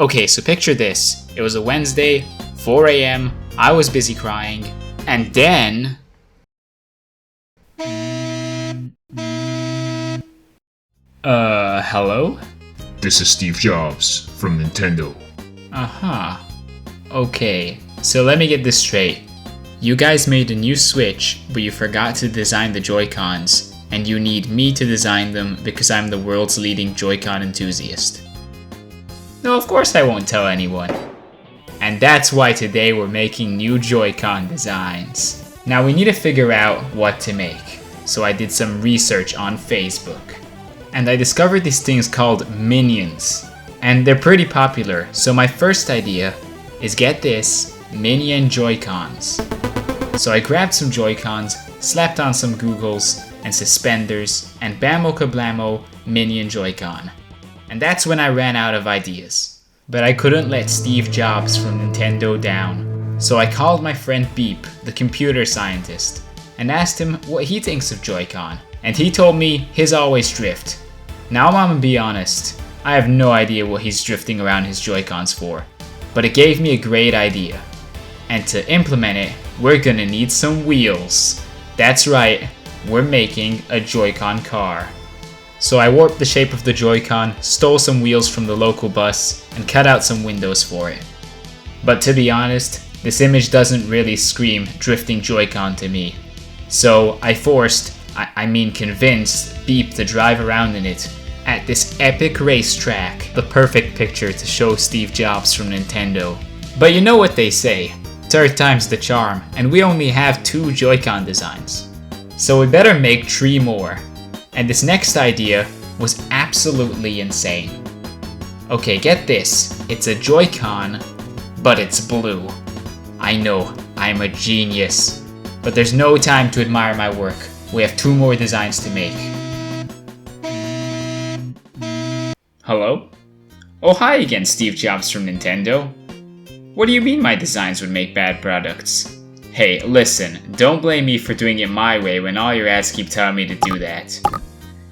Okay, so picture this. It was a Wednesday, 4 a.m., I was busy crying, and then... hello? This is Steve Jobs from Nintendo. Uh-huh. Okay, so let me get this straight. You guys made a new Switch, but you forgot to design the Joy-Cons, and you need me to design them because I'm the world's leading Joy-Con enthusiast. No, of course I won't tell anyone. And that's why today we're making new Joy-Con designs. Now we need to figure out what to make, so I did some research on Facebook. And I discovered these things called minions, and they're pretty popular, so my first idea is, get this, minion Joy-Cons. So I grabbed some Joy-Cons, slapped on some googles and suspenders, and bammo kablamo, minion Joy-Con. And that's when I ran out of ideas. But I couldn't let Steve Jobs from Nintendo down, so I called my friend Beep, the computer scientist, and asked him what he thinks of Joy-Con, and he told me his always drift. Now I'm gonna be honest, I have no idea what he's drifting around his Joy-Cons for, but it gave me a great idea. And to implement it, we're gonna need some wheels. That's right, we're making a Joy-Con car. So I warped the shape of the Joy-Con, stole some wheels from the local bus, and cut out some windows for it. But to be honest, this image doesn't really scream drifting Joy-Con to me. So I convinced Beep to drive around in it at this epic racetrack, the perfect picture to show Steve Jobs from Nintendo. But you know what they say, third time's the charm, and we only have 2 Joy-Con designs. So we better make 3 more. And this next idea was absolutely insane. Okay, get this, it's a Joy-Con, but it's blue. I know, I'm a genius. But there's no time to admire my work. We have 2 more designs to make. Hello? Oh, hi again, Steve Jobs from Nintendo. What do you mean my designs would make bad products? Hey, listen, don't blame me for doing it my way when all your ads keep telling me to do that.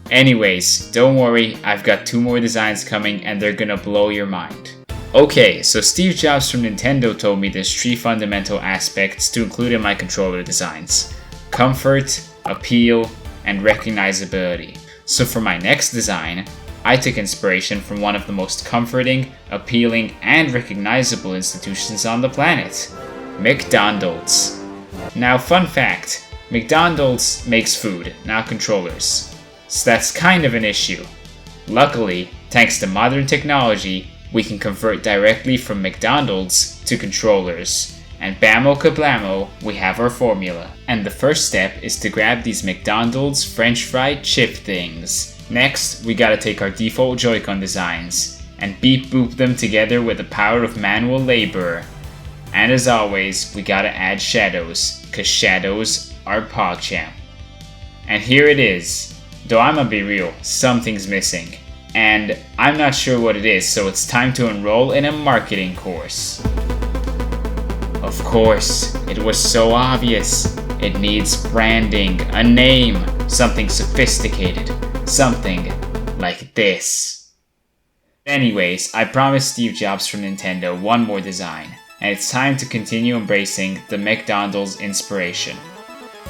Anyways, don't worry, I've got 2 more designs coming and they're gonna blow your mind. Okay, so Steve Jobs from Nintendo told me there's 3 fundamental aspects to include in my controller designs: comfort, appeal, and recognizability. So for my next design, I took inspiration from one of the most comforting, appealing, and recognizable institutions on the planet, McDonald's. Now, fun fact, McDonald's makes food, not controllers. So that's kind of an issue. Luckily, thanks to modern technology, we can convert directly from McDonald's to controllers. And bammo kablamo, we have our formula. And the first step is to grab these McDonald's French fry chip things. Next, we gotta take our default Joy-Con designs and beep boop them together with the power of manual labor. And as always, we gotta add shadows, cause shadows are PogChamp. And here it is. Though I'ma be real, something's missing. And I'm not sure what it is, so it's time to enroll in a marketing course. Of course, it was so obvious. It needs branding, a name, something sophisticated, something like this. Anyways, I promised Steve Jobs from Nintendo 1 more design, and it's time to continue embracing the McDonald's inspiration.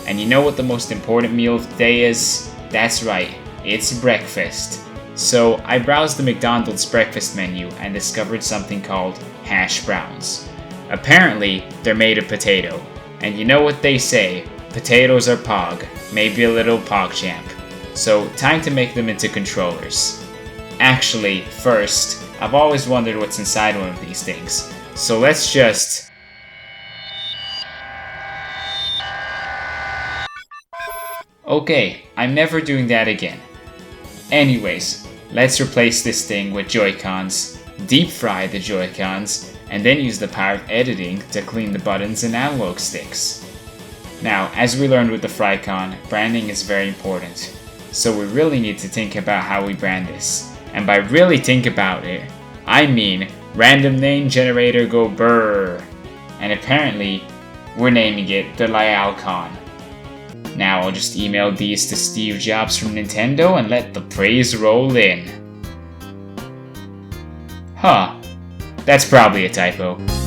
And you know what the most important meal of the day is? That's right, it's breakfast. So I browsed the McDonald's breakfast menu and discovered something called hash browns. Apparently, they're made of potato. And you know what they say, potatoes are pog, maybe a little PogChamp. So time to make them into controllers. Actually, first, I've always wondered what's inside one of these things. So let's just... Okay, I'm never doing that again. Anyways, let's replace this thing with Joy-Cons, deep fry the Joy-Cons, and then use the power of editing to clean the buttons and analog sticks. Now, as we learned with the Frycon, branding is very important. So we really need to think about how we brand this. And by really think about it, I mean random name generator go brrr. And apparently, we're naming it the Lyalcon. Now I'll just email these to Steve Jobs from Nintendo and let the praise roll in. Huh, That's probably a typo.